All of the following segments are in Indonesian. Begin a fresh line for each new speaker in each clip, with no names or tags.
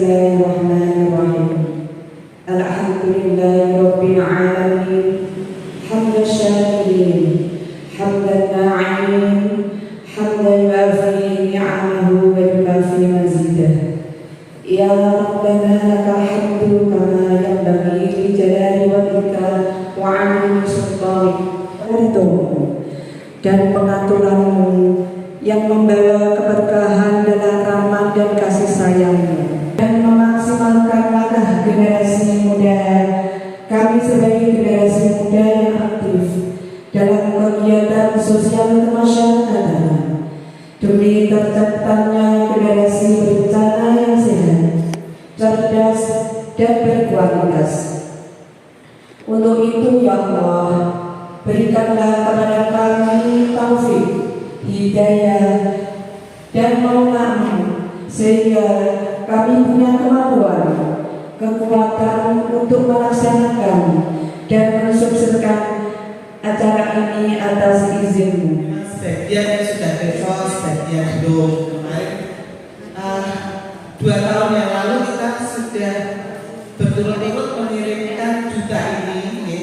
Bismillahirrahmanirrahim. Alhamdulillahirabbil alamin. Hamdan syakirin, hamdan na'imin, hamdan yuafi ni'amahu wa yukafi mazidah. Ya Rabbana lakal hamdu kama yanbaghi li jalali wajhika wa 'azimi sultanik. Dan pengaturanmu yang membawa keberkahan dalam rahmat dan kasih sayangmu, dan memaksimalkan langkah generasi muda kami sebagai generasi muda yang aktif dalam kegiatan sosial kemasyarakatan demi terciptanya generasi berencana yang sehat, cerdas, dan berkualitas. Untuk itu ya Allah, berikanlah kepada kami taufik, hidayah, dan maunam, sehingga kami punya kemampuan, kekuatan untuk melaksanakan dan mensukseskan acara ini atas izin-Mu.
Sebagian sudah besok, sebagian belum. Kemarin 2 tahun yang lalu kita sudah berturut-turut mengirimkan duta ini, ya.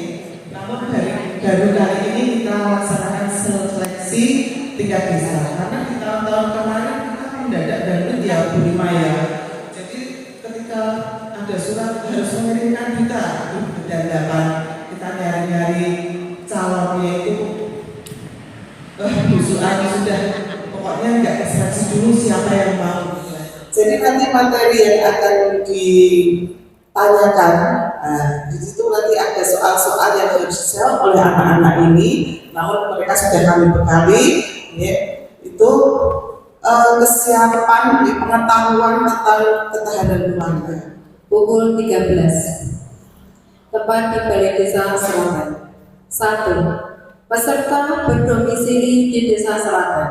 Namun baru kali ini kita melaksanakan seleksi tingkat desa. Karena di tahun-tahun kemarin kita mendadak banget ya Bu Lima ya. Jadi ketika ada surat harus mengirimkan duta dan dapat kita nyari-nyari calonnya itu busuannya sudah pokoknya nggak seleksi dulu siapa yang mau. Jadi nanti materi yang akan ditanyakan, di situ nanti ada soal-soal yang harus dijawab oleh anak-anak ini. Namun mereka sudah kami bekali, ya, itu kesiapan pengetahuan tentang ketahanan keluarga.
Pukul 13. Tepat di Balai Desa Selatan. 1. Peserta berdomisili di Desa Selatan.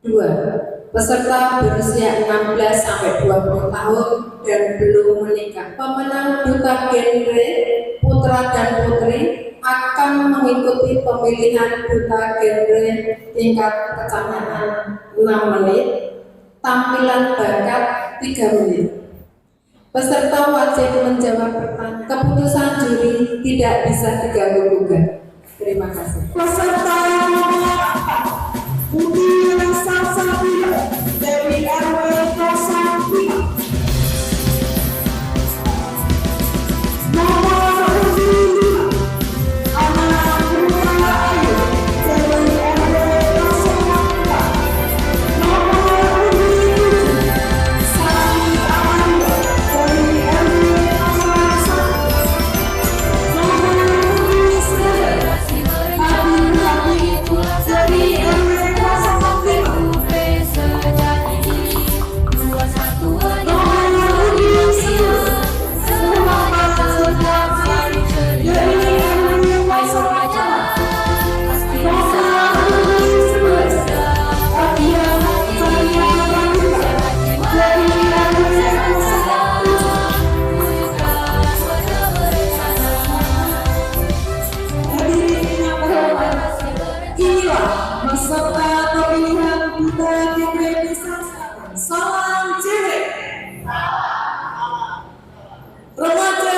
2. Peserta berusia 16 sampai 20 tahun dan belum menikah. Pemenang duta genre putra dan putri akan mengikuti pemilihan duta genre tingkat kecamatan 6 menit, tampilan bakat 3 menit. Peserta wajib menjawab pertanyaan. Keputusan juri tidak bisa diganggu-gugat. Terima kasih.
Peserta Budi Rasasati dari RW 03. Nomor undi 5 Anak Putra Ayu dari RW 04. Nomor undi 7 Sari Amanda dari RW 01. Nomor undi 9 Abi dari RW 05. Peserta pemilihan duta genre Desa Salam Genre, remaja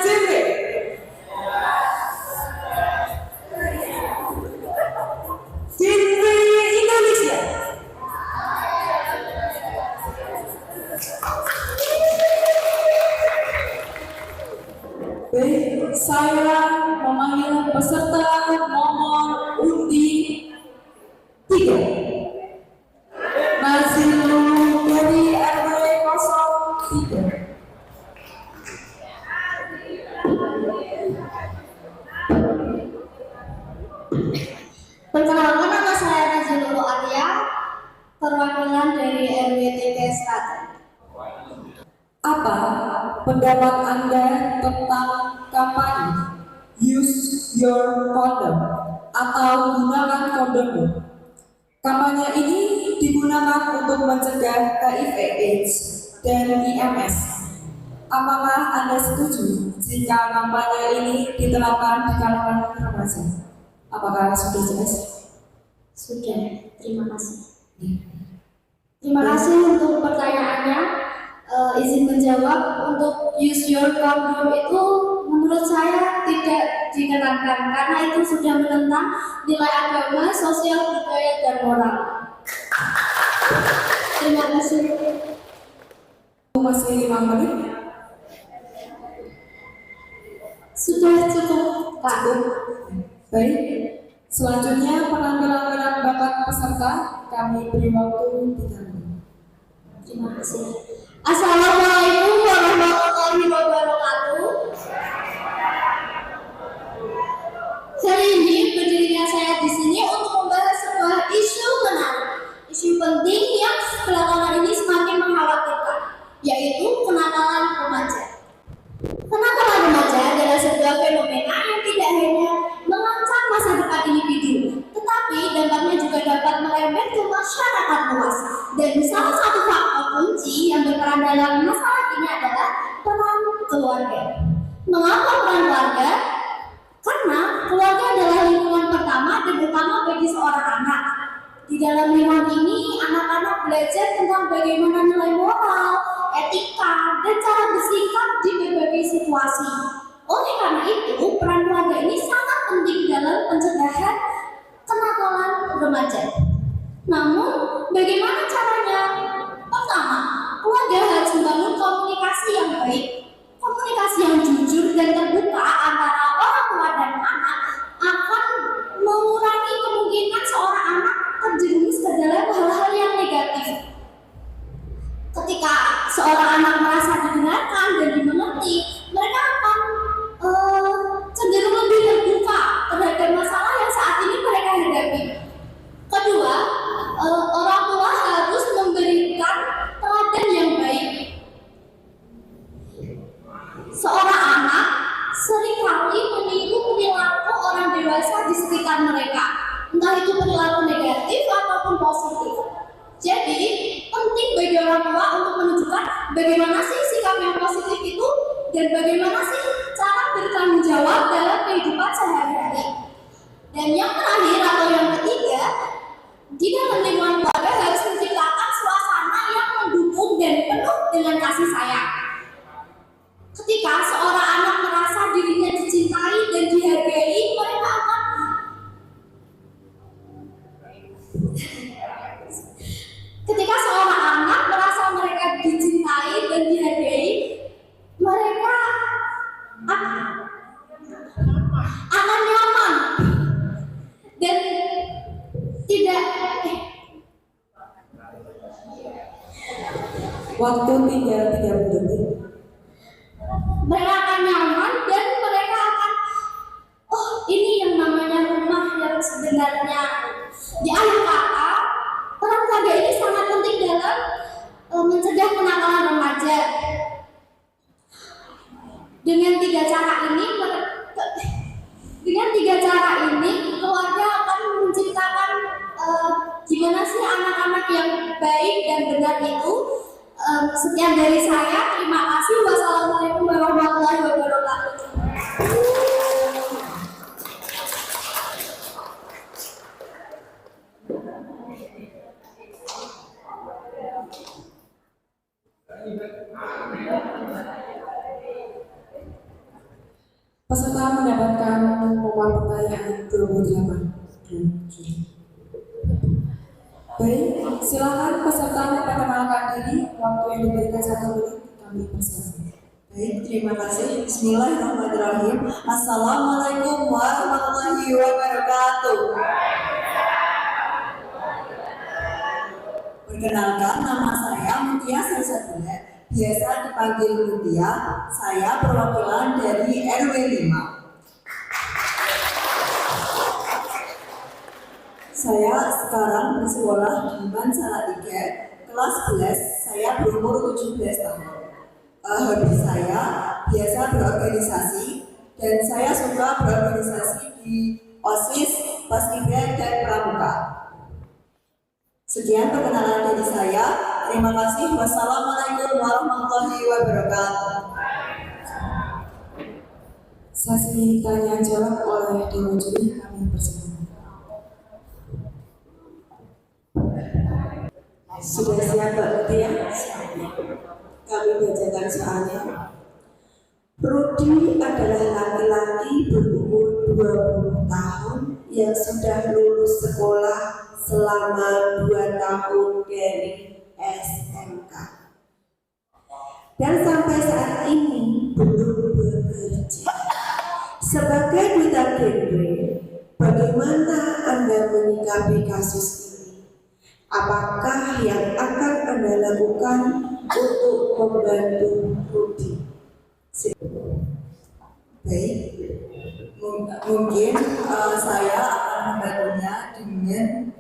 genre, genre Indonesia. Baik, saya memanggil peserta nomor undi 3. Nazilul dari RW 03.
Perkenalkan, nama saya Nazilul Atia, perwakilan dari RW 3 Selatan.
Apa pendapat Anda tentang kampanye Use Your Condom atau gunakan kondom? Kampanye ini digunakan untuk mencegah HIV/AIDS dan IMS. Apakah Anda setuju jika kampanye ini diterapkan di kalangan remaja? Apakah sudah jelas?
Sudah, terima kasih. Terima kasih untuk pertanyaannya. izin menjawab untuk use your condom itu menurut saya tidak dikenakan karena itu sudah menentang nilai agama, sosial, budaya, dan moral. Terima kasih.
Masih 5 menit.
Sudah cukup, Pak.
Baik. Selanjutnya penampilan bakat peserta kami beri waktu 3 menit.
Terima kasih. Assalamualaikum warahmatullahi wabarakatuh. Hari ini berdirinya saya di sini untuk membahas sebuah isu menarik, isu penting yang belakangan ini semakin mengkhawatirkan, yaitu kenakalan remaja. Kenakalan remaja adalah sebuah fenomena yang tidak hanya mengancam masa depan individu, tetapi dampaknya juga dapat merembet ke masyarakat luas. Dan salah satu faktor kunci yang berperan dalam masalah ini adalah peran keluarga. Mengapa peran keluarga? Karena keluarga adalah lingkungan pertama dan utama bagi seorang anak. Di dalam lingkungan ini, anak-anak belajar tentang bagaimana nilai moral, etika, dan cara bersikap di berbagai situasi. Oleh karena itu, peran keluarga ini sangat penting dalam pencegahan kenakalan remaja. Namun, bagaimana caranya? Pertama, keluarga harus membangun komunikasi yang baik, komunikasi yang jujur dan terbuka antara orang tua dan anak akan mengurangi kemungkinan seorang anak terjerumus ke dalam hal-hal yang negatif. Ketika seorang anak merasa didengarkan dan dimengerti, mereka akan cenderung lebih terbuka terhadap masalah yang saat ini mereka hadapi. Kedua, orang tua harus memberikan teladan yang baik. Seorang anak seringkali meniru perilaku orang dewasa di sekitar mereka, entah itu perilaku negatif ataupun positif. Jadi, penting bagi orang tua untuk menunjukkan bagaimana sih sikap yang positif itu dan bagaimana sih cara bertanggung jawab dalam kehidupan sehari-hari. Dan yang terakhir atau yang ketiga, di dalam lingkungan keluarga harus menciptakan suasana yang mendukung dan penuh dengan kasih sayang. Ketika seorang anak merasa dirinya dicintai dan dihargai, mereka akan ketika seorang anak merasa mereka dicintai dan dihargai, mereka akan nyaman dan tidak
Waktu tinggal 30 detik.
mereka akan nyaman dan mereka akan ini yang namanya rumah yang sebenarnya. Di akhir kata, peran keluarga ini sangat penting dalam mencegah kenakalan remaja. Dengan tiga cara ini keluarga akan menciptakan gimana sih anak-anak yang baik dan benar itu. Sekian dari saya, terima kasih. Wassalamualaikum warahmatullahi wabarakatuh.
Peserta mendapatkan nomor pertanyaan 28. Baik, silakan peserta memperkenalkan diri. Waktu yang diberikan 1 menit kami persilakan.
Baik, terima kasih. Bismillahirrahmanirrahim. Assalamualaikum warahmatullahi wabarakatuh. Perkenalkan, nama saya Mutia Salsabila, biasa dipanggil Mutia. Saya perwakilan dari RW 5. Saya sekarang bersekolah di Salatiga, kelas 11. Saya berumur 17 tahun. Hobi saya biasa berorganisasi dan saya suka berorganisasi di OSIS, Paskibra, dan Pramuka. Sekian perkenalan dari saya. Terima kasih. Wassalamualaikum warahmatullahi wabarakatuh.
Sesi tanya jawab oleh Dewan Juri kami persilakan.
Sudah siap Mbak Mutia? kami bacakan soalnya. Rudi adalah laki-laki berumur 20 tahun yang sudah lulus sekolah selama 2 tahun dari SMK. Dan sampai saat ini belum bekerja. Sebagai duta genre, bagaimana Anda menyikapi kasus ini? Apakah yang akan Anda lakukan untuk membantu Rudi? Baik, mungkin saya akan membantunya dengan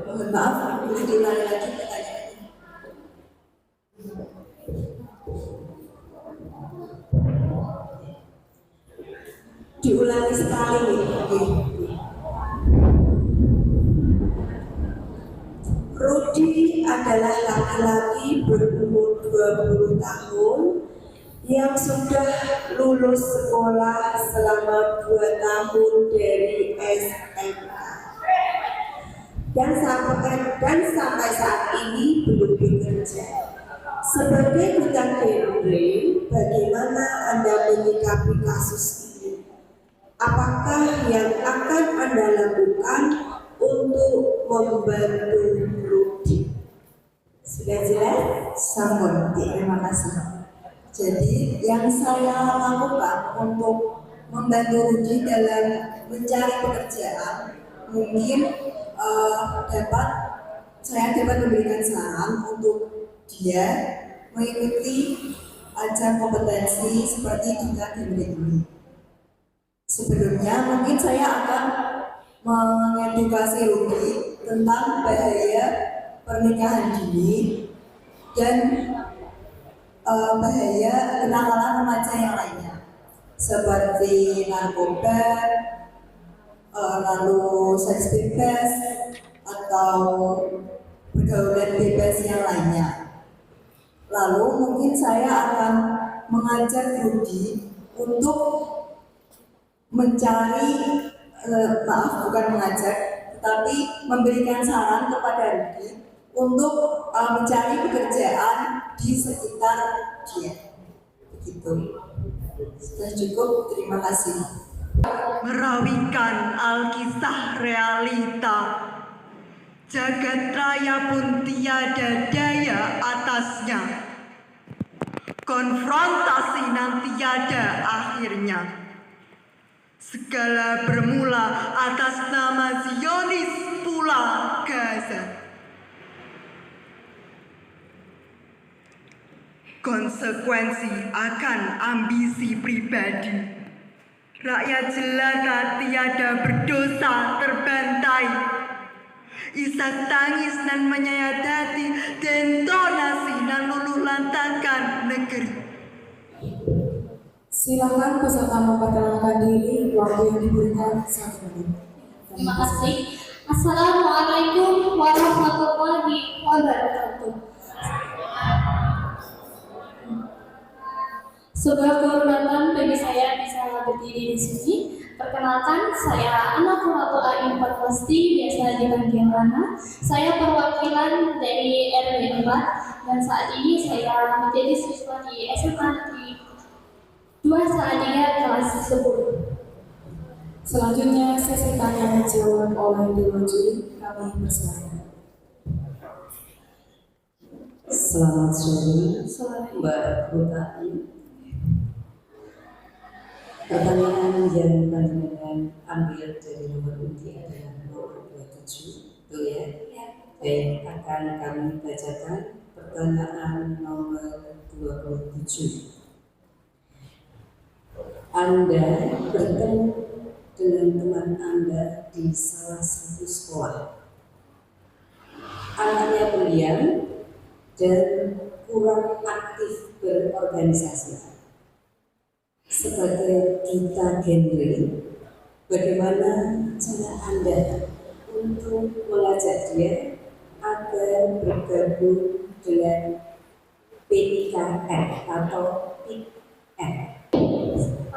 mohon maaf, boleh diulangi lagi pertanyaannya. Diulangi sekali nih. Rudi adalah laki-laki berumur 20 tahun yang sudah lulus sekolah selama 2 tahun dari SMK. Dan sampai saat ini belum bekerja. Sebagai duta genre, bagaimana Anda menyikapi kasus ini? Apakah yang akan Anda lakukan untuk membantu Rudi? Sudah jelas? Sampun, terima kasih. Jadi yang saya lakukan untuk membantu Rudi dalam mencari pekerjaan, mungkin saya dapat memberikan saran untuk dia mengikuti ajang kompetensi seperti duta genre ini. Sebelumnya mungkin saya akan mengedukasi Rudi tentang bahaya pernikahan dini dan bahaya kenakalan remaja yang lainnya seperti narkoba, lalu seks bebas atau pergaulan bebas yang lainnya. Lalu mungkin saya akan mengajak Rudi untuk mencari, bukan mengajak, tetapi memberikan saran kepada Rudi untuk mencari pekerjaan di sekitar dia. Begitu. Sudah cukup, terima kasih.
Merawikan alkisah realita, jagat raya pun tiada daya atasnya. Konfrontasi nan tiada akhirnya. Segala bermula atas nama Zionis pula Gaza. Konsekuensi akan ambisi pribadi. Rakyat jelata tiada berdosa terbantai. Isak tangis nan menyayat hati, dentonasi nan luluh lantakan negeri.
Silakan peserta memperkenalkan diri, waktu yang diberikan 1 menit.
Terima kasih. Assalamualaikum warahmatullahi wabarakatuh. Sebuah kehormatan bagi saya bisa berdiri di sini. Perkenalkan, saya anak Ratu Ain Perpasti, biasa dipanggil Rana. Saya perwakilan dari RW 4 dan saat ini saya menjadi siswa di SMA Negeri 2 Salatiga kelas 10.
Selanjutnya sesi tanya menjawab oleh Dewan Juri, kami persilakan.
Selamat sore, Mbak Rutai. Pertanyaan yang panjenengan ambil dari nomor undi adalah nomor 27, betul ya? Baik, akan kami bacakan pertanyaan nomor 27. Anda bertemu dengan teman Anda di salah satu sekolah. Anaknya pendiam dan kurang aktif berorganisasi. Sebagai duta genre, bagaimana cara Anda untuk mengajak dia agar bergabung dengan PIKN atau PIKN?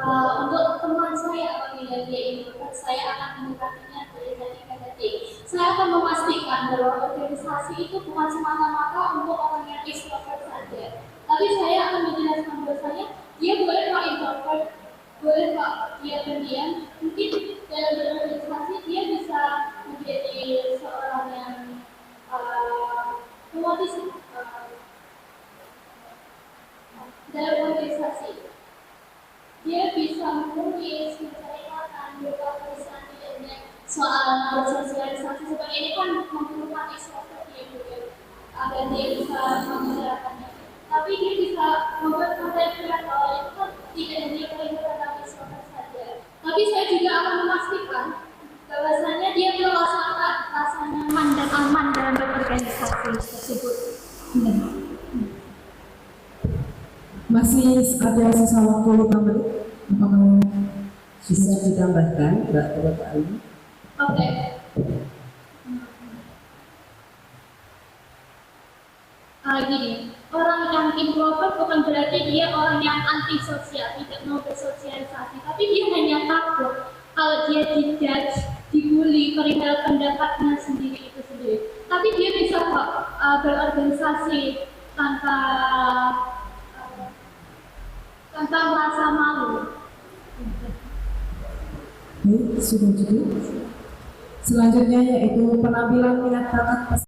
Untuk teman saya, apabila dia ikut, saya akan mendekatinya dari tadi ke tadi. Saya akan memastikan bahwa organisasi itu bukan semata-mata untuk orang yang extrovert saja. Tapi saya akan menjelaskan bahwasanya dia boleh Pak introvert, boleh Pak dia pendiam. Mungkin dalam berorganisasi dia bisa menjadi seorang yang memotivasi dalam organisasi. Dia bisa menulis, menceritakan, berkomunikasi dengan soal bersosialisasi seperti ini kan memerlukan ekstrovert dia juga agar dia bisa membicarakannya. Tapi dia bisa membuat konten kreator itu kan tidak hanya kelihatan tentang ekstrovert saja. Tapi saya juga akan memastikan bahwasanya dia merasakan rasa nyaman dan aman dalam berorganisasi tersebut.
Masih ada sisa waktu 5 menit. Apakah
Bisa ditambahkan, Mbak Ayu?
Oke. Gini, orang yang introvert bukan berarti dia orang yang antisosial, tidak mau bersosialisasi, tapi dia hanya takut kalau dia dijudge, dibully, perihal pendapatnya sendiri itu sendiri. Tapi dia bisa kok berorganisasi tanpa merasa malu.
baik, sudah cukup. Selanjutnya yaitu penampilan minat bakat peserta.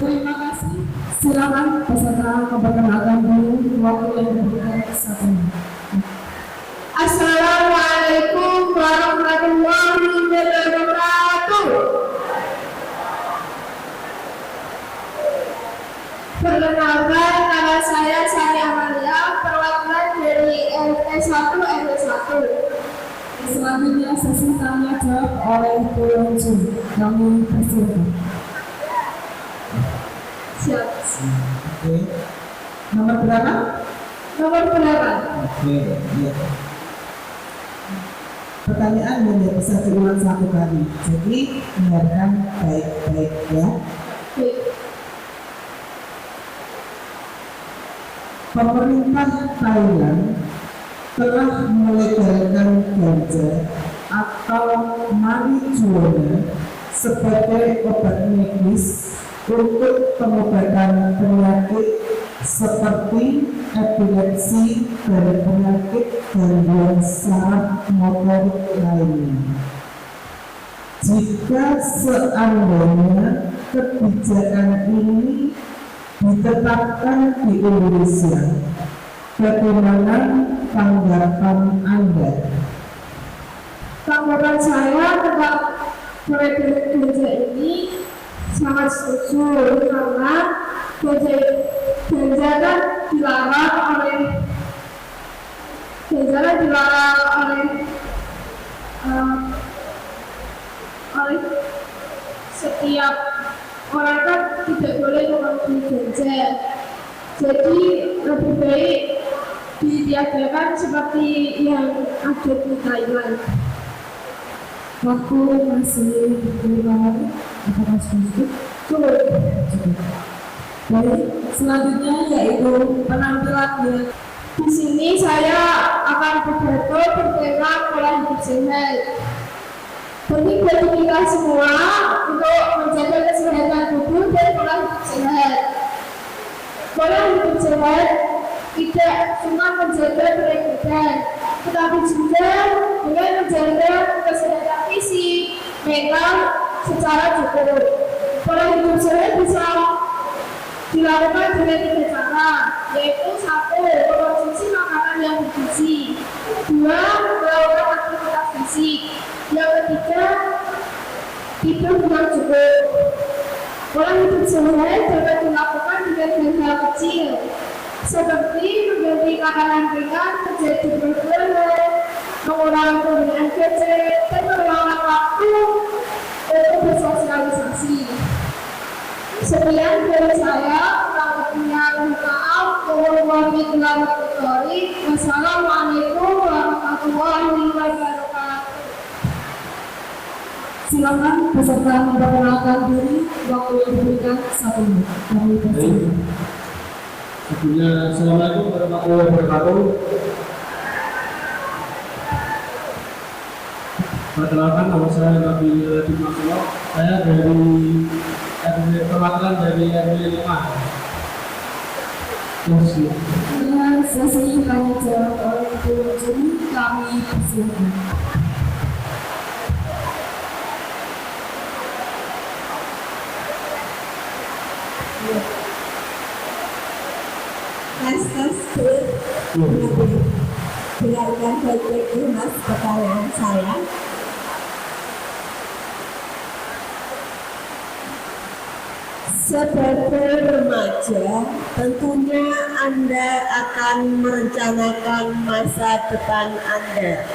Terima kasih. Silakan peserta memperkenalkan diri waktu yang diberikan satu menit.
Assalamualaikum warahmatullahi wabarakatuh. Perkenalkan, nama saya Sari Amalia, perwakilan dari RT 1 RW 1.
Selanjutnya sesi tanya jawab oleh pengunjung. Kami persilakan.
Siap.
Oke.
Nomor berapa?
Nomor berapa?
Oke, ya. Pertanyaan hanya bisa diulang satu kali, jadi dengarkan baik-baik ya.
Baik.
Pemerintah Thailand telah melegalkan ganja atau marijuana sebagai obat medis untuk pengobatan penyakit seperti epilepsi dan penyakit gangguan saraf motor lainnya. Jika seandainya kebijakan ini ditetapkan di Indonesia, bagaimana tanggapan Anda?
Tanggapan saya tentang proyek ganja ini sangat setuju karena ganja kan dilarang oleh setiap orang, kan tidak boleh mengonsumsi ganja. Jadi lebih baik ditiadakan seperti yang ada di Thailand.
Waktu masih 5 hari, apakah setuju?
Betul.
Baik, selanjutnya yaitu penampilannya.
Di sini saya akan berpidato bertema pola hidup sehat. Penting bagi kita semua untuk menjaga kesehatan tubuh dan pola hidup sehat. Pola hidup sehat tidak cuma menjaga berat badan, tetapi juga dengan menjaga kesehatan fisik, mental secara cukup. Pola hidup sehat bisa dilakukan dengan 3 cara, yaitu 1. Mengkonsumsi makanan yang bergizi, 2. Melakukan aktivitas fisik, yang ketiga tidur yang cukup. Pola hidup sehat dapat dilakukan dengan hal-hal kecil, seperti mengganti makanan ringan menjadi berolahraga, mengurangi penggunaan gadget, dan meluangkan waktu untuk bersosialisasi. Sekian dari saya, kurang lebihnya mohon maaf. Wassalamualaikum warahmatullahi wabarakatuh.
Silakan peserta memperkenalkan diri, waktu yang diberikan 1 menit. Kami persilakan.
Sebelumnya, Assalamualaikum warahmatullahi wabarakatuh. Perkenalkan, nama saya Nabi Radhi Maksimo. Saya dari perwakilan dari RW 5.
Dengan sesi tanya jawab oleh Ibu Juni, kami persilakan.
Dengarkan baik-baik dulu Mas pertanyaan saya. Sebagai remaja, tentunya Anda akan merencanakan masa depan Anda.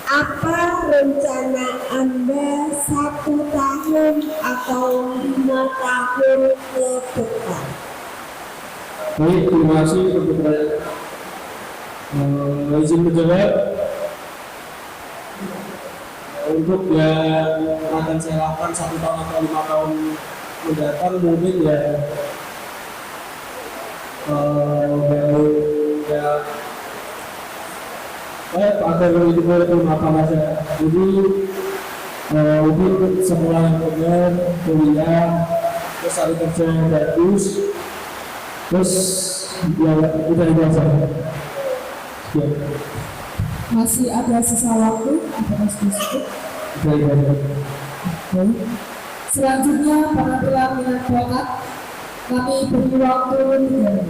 Apa rencana Anda 1 tahun atau 5 tahun ke depan?
Baik, terima kasih untuk pertanyaan. Izin menjawab. Untuk yang akan saya lakukan 1 tahun atau 5 tahun mendatang, mungkin agar hidup bermanfaat saya. Jadi mungkin sekolah yang benar, kuliah, terus cari kerja yang bagus, terus ya udah itu aja. Ya.
Masih ada sisa waktu, apakah setuju?
Baik.
Selanjutnya penampilan minat bakat, kami beri waktu 3 menit.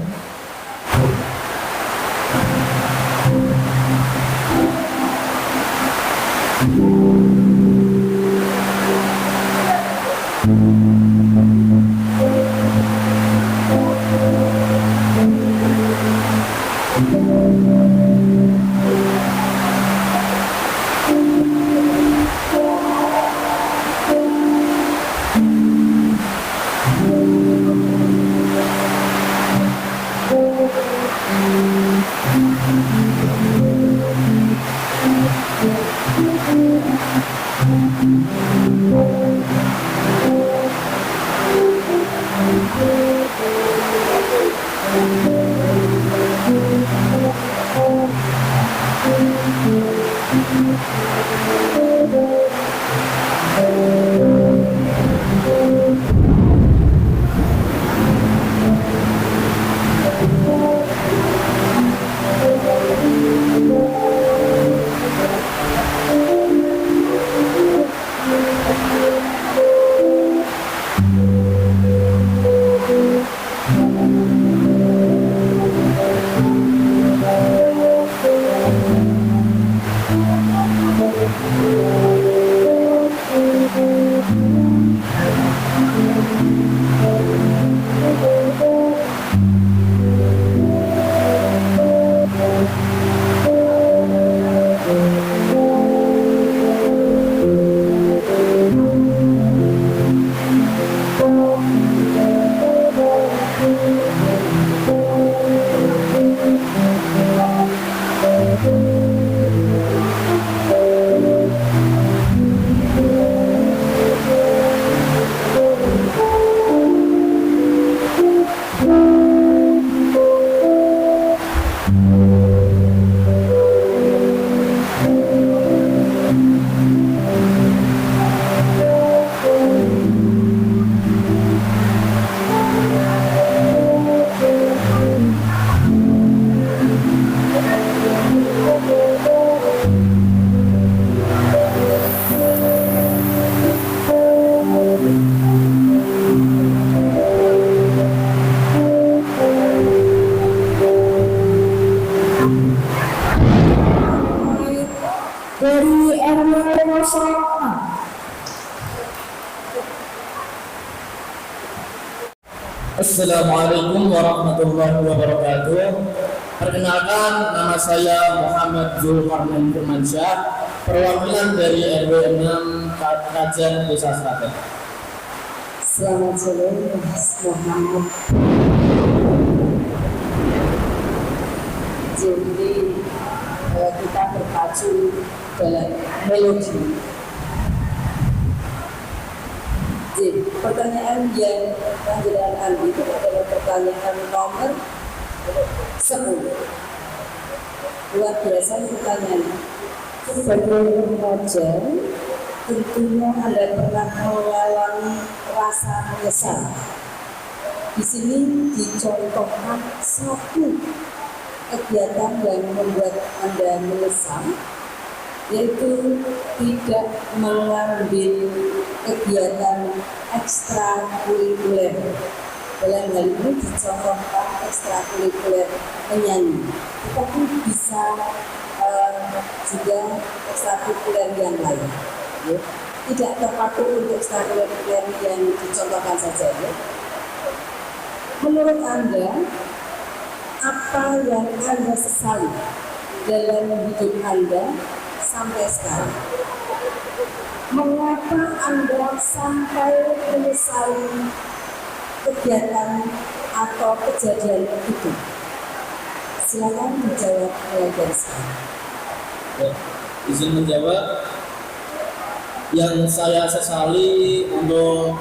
Assalamualaikum warahmatullahi wabarakatuh. Perkenalkan, nama saya Muhammad Zulkarnain Firmansyah, perwakilan dari RW 6 Kajen Desa Seragen.
Selamat sore, Mas Muhammad. Jadi kita berpacu dalam melodi. Jadi pertanyaan yang panggilan Andi itu adalah pertanyaan nomor 10. Luar biasa pertanyaannya. Sebagai remaja, tentunya Anda pernah mengalami rasa menyesal. Di sini dicontohkan satu kegiatan yang membuat Anda menyesal, yaitu tidak mengambil kegiatan ekstrakurikuler. Dalam hal ini dicontohkan ekstrakurikuler menyanyi, tetapi bisa juga ekstrakurikuler yang lain. Ya. Tidak terpaku untuk ekstrakurikuler yang dicontohkan saja. Ya. Menurut Anda, apa yang Anda sesali dalam hidup Anda sampai sekarang? Mengapa Anda sampai menyesali kegiatan atau kejadian itu? Silakan dijawab mulai dari sekarang.
Izin menjawab. Yang saya sesali untuk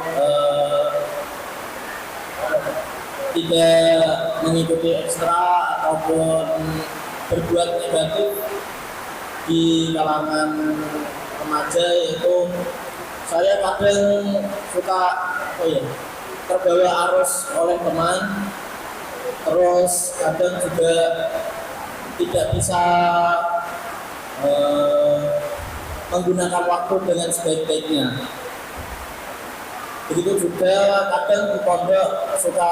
tidak mengikuti ekstra ataupun berbuat negatif di kalangan remaja, yaitu saya kadang suka terbawa arus oleh teman, terus kadang juga tidak bisa menggunakan waktu dengan sebaik-baiknya. Begitu juga kadang di pondok suka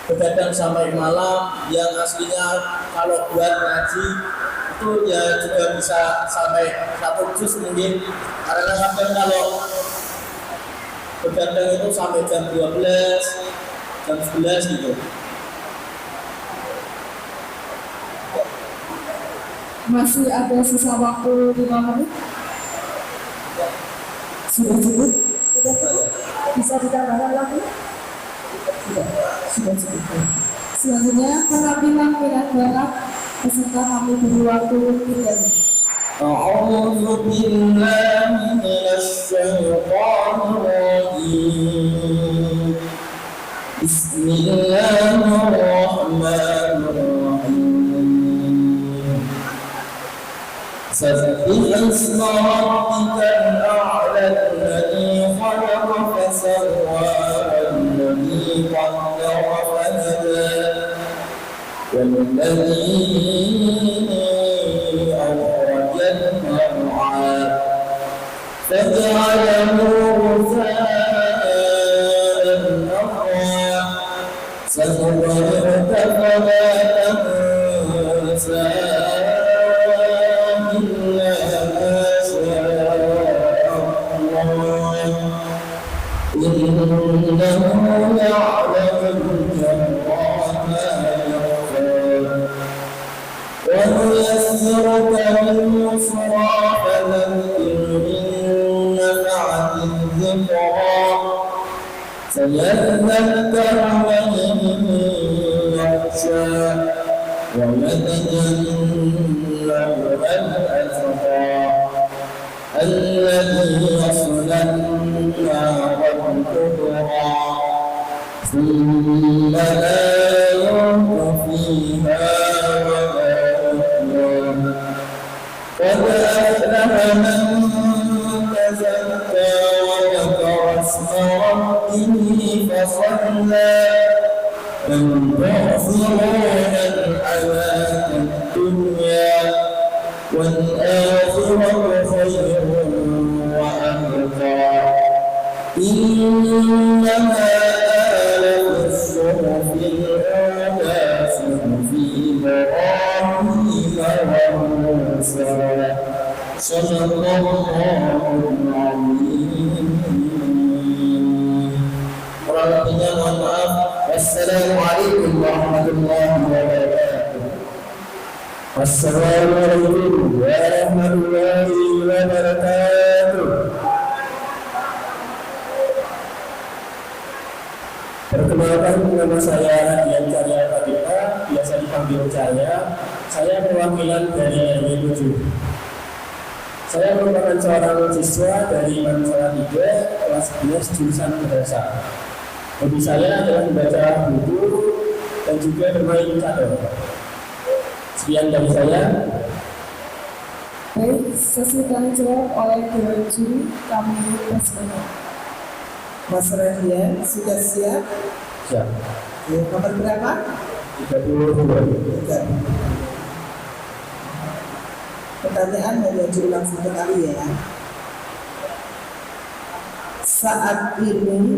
begadang sampai malam, yang aslinya kalau buat ngaji itu ya juga bisa sampai 1 juz mungkin, karena kadang kalau begadang itu sampai jam 12, jam 11 gitu.
Masih ada sisa waktu 5 menit? Sudah cukup? Sudah cukup? Bisa ditambahkan lagi? Sudah cukup. Selanjutnya, penampilan minat bakat peserta kami beri waktu 3 menit.
A'udzu billahi minasyaitonir rajim. Bismillahirrahmanirrahim. سبح اسم ربك الأعلى الذي خلق فسوى والذي قدر فهدى والذي أخرج المرعى فجعله غثاء نحوا سنقرئك فلا تنسى إنه يعلم الجهر وما يخفى ونيسرك لليسرى فذكر إن نفعت الذكرى سيذكر من يخشى ويتجنبها الأشقى الذي يصلى النار الكبرى ثم لا يموت فيها ولا يحيى قد أفلح من تزكى وذكر اسم ربه فصلى بل تؤثرون الحياة الدنيا والآخرة خير وأبقى إن هذا لفي الصحف الأولى صحف إبراهيم وموسى صدق الله العظيم. Assalamualaikum warahmatullahi wabarakatuh. Assalamualaikum warahmatullahi wabarakatuh. Perkenalkan, nama saya Radian Carya Pradipta, biasa dipanggil Carya. Saya perwakilan dari RW 7. Saya merupakan seorang siswa dari Mansala 3, kelas 11 jurusan bahasa. Hobi saya adalah membaca buku dan juga bermain catur. Sekian dari saya.
Baik, sesi tanya jawab oleh Dewan Juri kami persilakan.
Mas Radian sudah siap?
Siap.
Oke, nomor berapa?
32.
Pertanyaan hanya diulang satu kali ya. Saat ini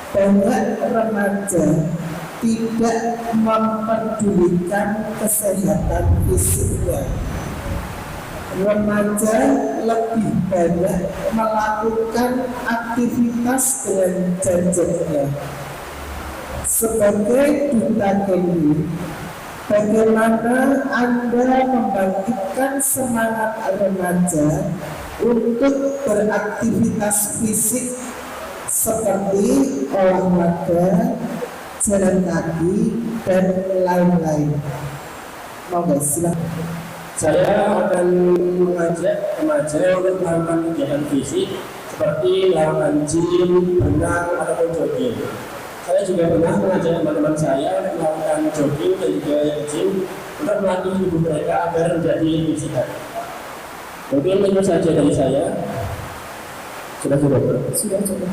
banyak remaja tidak mempedulikan kesehatan fisiknya. Remaja lebih banyak melakukan aktivitas dengan gadgetnya. Sebagai duta Kendi, bagaimana Anda membangkitkan semangat remaja untuk beraktivitas fisik seperti olahraga, jalan kaki, dan lain-lain? Monggo, silakan.
Saya akan mengajak remaja untuk melakukan kegiatan fisik seperti melakukan gym, berenang, ataupun jogging. Saya juga pernah mengajak teman-teman saya untuk melakukan jogging dan juga gym untuk melatih tubuh mereka agar menjadi lebih sehat. Mungkin itu saja dari saya. Sudah cukup.
Sudah cukup.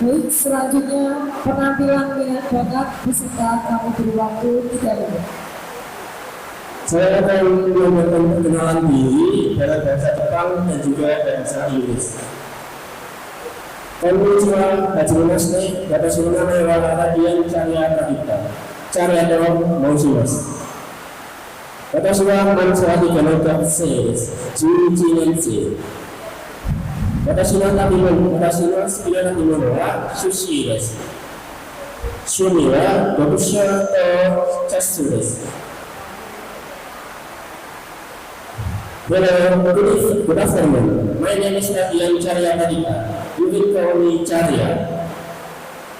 Baik, selanjutnya penampilan minat bakat peserta kami beri waktu 3 menit.
Saya akan melakukan perkenalan diri dalam bahasa Jepang dan juga bahasa Inggris. Konnichiwa, hajimemasite, watashi no name wa Radian Carya Pradipta. Carya to moushimasu. Watashi wa Mansala 3の学生です。11年生。私の好きな食べ物は寿司です。趣味は読書とチャッスです。Hello, good afternoon. My name is Radian Carya Pradipta. You will call me Carya.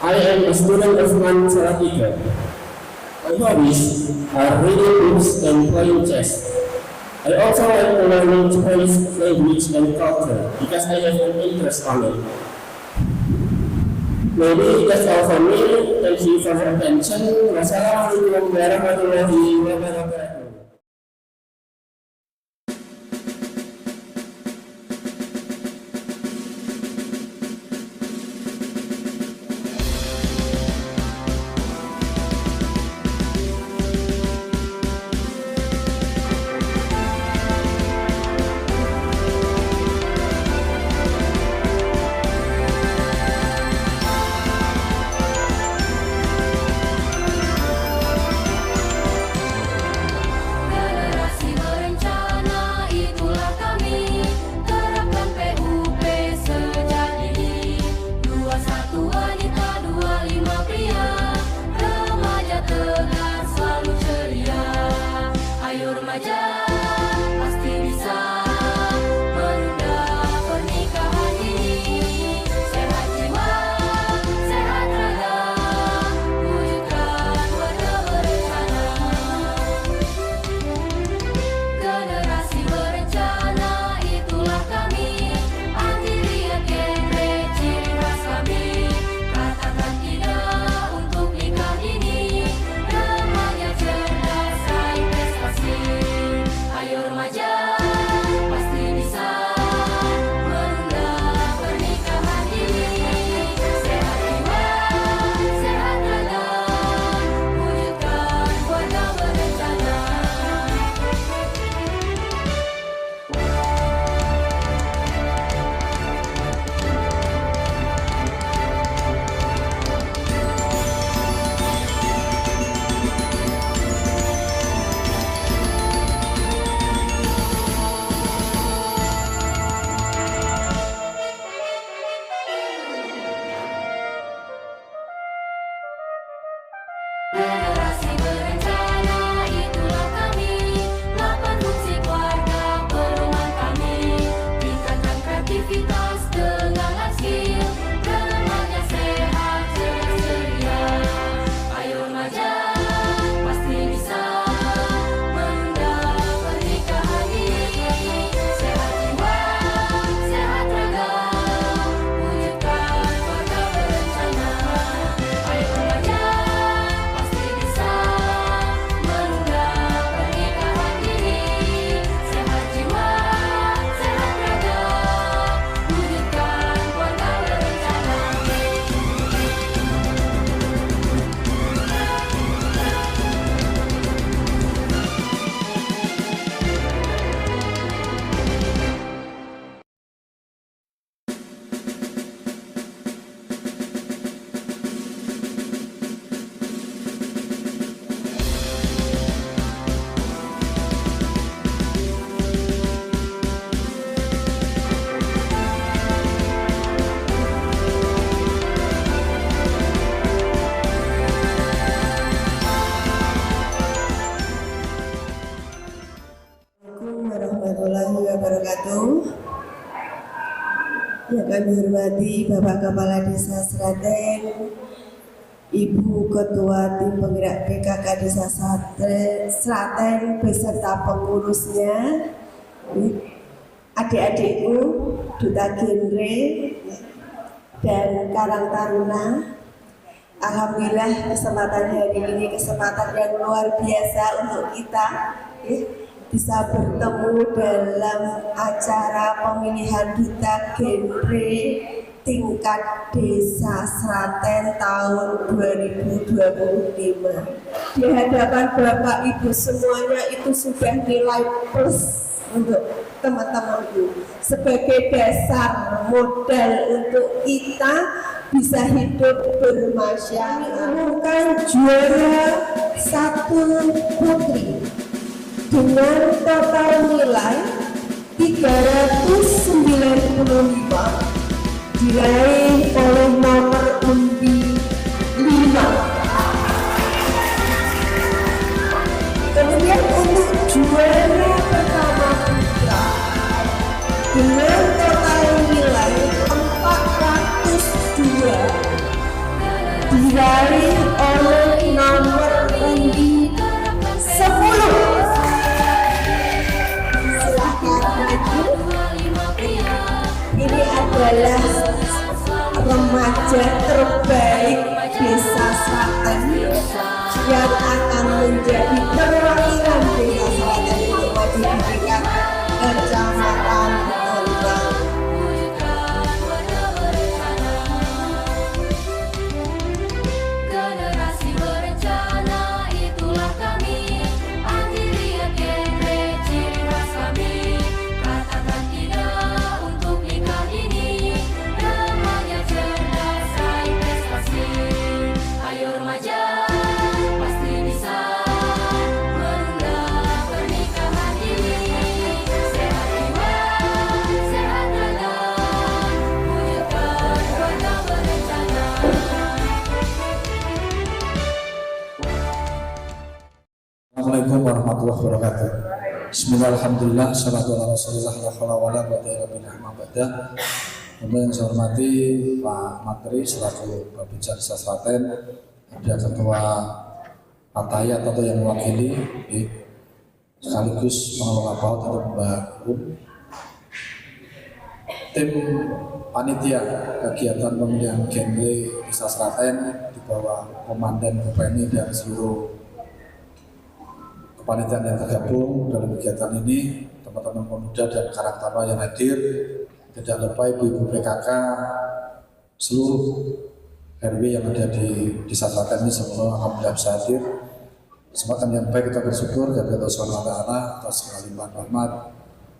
I am a student of Mansala 3. My hobbies are reading books and playing chess. I also like learning Japanese language and culture because I have an interest on it. Maybe that's all for me. Thank you for your attention. Wassalamualaikum warahmatullahi wabarakatuh.
Yang kami hormati Bapak Kepala Desa Sraten, Ibu Ketua Tim Penggerak PKK Desa Sraten beserta pengurusnya, adik-adikku, Duta Genre dan Karang Taruna. Alhamdulillah kesempatan hari ini kesempatan yang luar biasa untuk kita bisa bertemu dalam acara pemilihan Duta Genre tingkat Desa Sraten tahun 2025. Di hadapan Bapak Ibu semuanya itu sudah nilai plus untuk teman-temanku sebagai dasar modal untuk kita bisa hidup bermasyarakat. Umumkan juara 1 putri dengan total nilai 395 diraih oleh nomor undi 5. Kemudian untuk juara pertama putra dengan total nilai 402 diraih oleh nomor undi 10. Ini adalah remaja terbaik Desa Sraten yang akan menjadi perwakilan Desa Sraten untuk maju di tingkat kecamatan Ontang.
Generasi berencana itulah kami, anti lihat genre ciri khas kami. Katakan tidak untuk nikah ini, namanya cerdas raih prestasi. Ayo remaja, pasti bisa menunda pernikahan ini. Sehat jiwa, sehat raga, wujudkan keluarga berencana.
Assalamualaikum warahmatullahi wabarakatuh. Bismillahirrahmanirrahim. Salatu ala rasulillah la haula wala quwwata illa billah. Yang saya hormati Pak Matri selaku Babinsa Desa Sraten, ada Ketua Partayat atau yang mewakili, sekaligus pengelola PAUD atau Mbak Um, tim panitia kegiatan pemilihan genre Desa Sraten di bawah Komandan Kopeni dan seluruh kepanitiaan yang tergabung dalam kegiatan ini, teman-teman pemuda dan karakter yang hadir, tidak lupa ibu-ibu PKK, seluruh RW yang ada di Desa Sraten ini semua alhamdulillah bisa hadir. Kesempatan yang baik kita bersyukur kepada Allah SWT atas kelimpahan rahmat,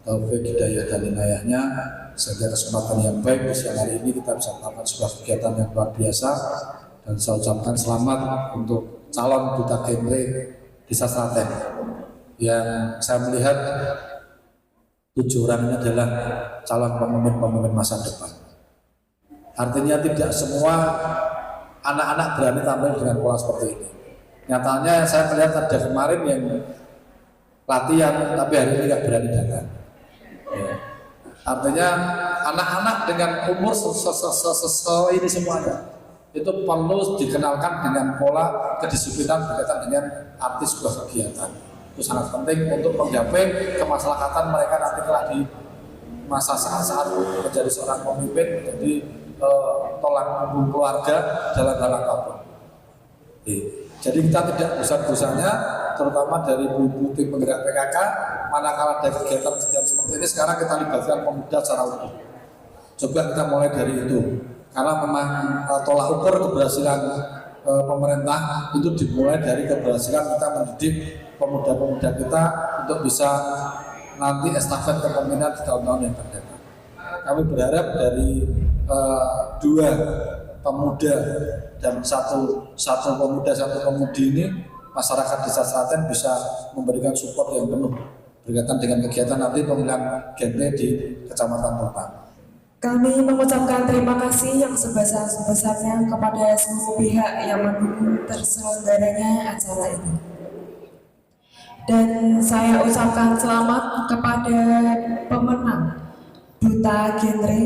taufik, hidayah dan inayahnya, sehingga kesempatan yang baik di siang hari ini kita bisa melakukan sebuah kegiatan yang luar biasa, dan saya ucapkan selamat untuk calon Duta Genre Desa Sraten yang saya melihat 7 orang ini adalah calon pemimpin masa depan. Artinya tidak semua anak-anak berani tampil dengan pola seperti ini. Nyatanya saya melihat ada kemarin yang latihan tapi hari ini tidak berani datang. Ya. Artinya anak-anak dengan umur ini semuanya itu perlu dikenalkan dengan pola kedisiplinan berkaitan dengan arti sebuah kegiatan. Itu sangat penting untuk menggapai kemaslahatan mereka nanti kelak di masa saat menjadi seorang pemimpin, menjadi tolak punggung keluarga dalam hal apapun. Jadi kita tidak bosan-bosannya, terutama dari ibu-ibu tim penggerak PKK, manakala ada kegiatan seperti ini, sekarang kita libatkan pemuda secara utuh. Coba kita mulai dari itu. Karena memang tolak ukur keberhasilan pemerintah itu dimulai dari keberhasilan kita mendidik pemuda-pemuda kita untuk bisa nanti estafet kepemimpinan di tahun-tahun yang akan datang. Kami berharap dari 2 pemuda dan satu pemuda satu pemudi ini, masyarakat Desa Sraten bisa memberikan support yang penuh berkaitan dengan kegiatan nanti pemilihan genre di Kecamatan Ontang.
Kami mengucapkan terima kasih yang sebesar-besarnya kepada semua pihak yang mendukung terselenggaranya acara ini. Dan saya ucapkan selamat kepada pemenang Duta Genre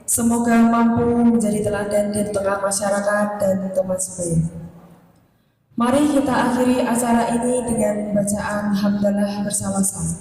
Semoga mampu menjadi teladan di tengah masyarakat dan teman sebaya. Mari kita akhiri acara ini dengan bacaan hamdalah bersama-sama.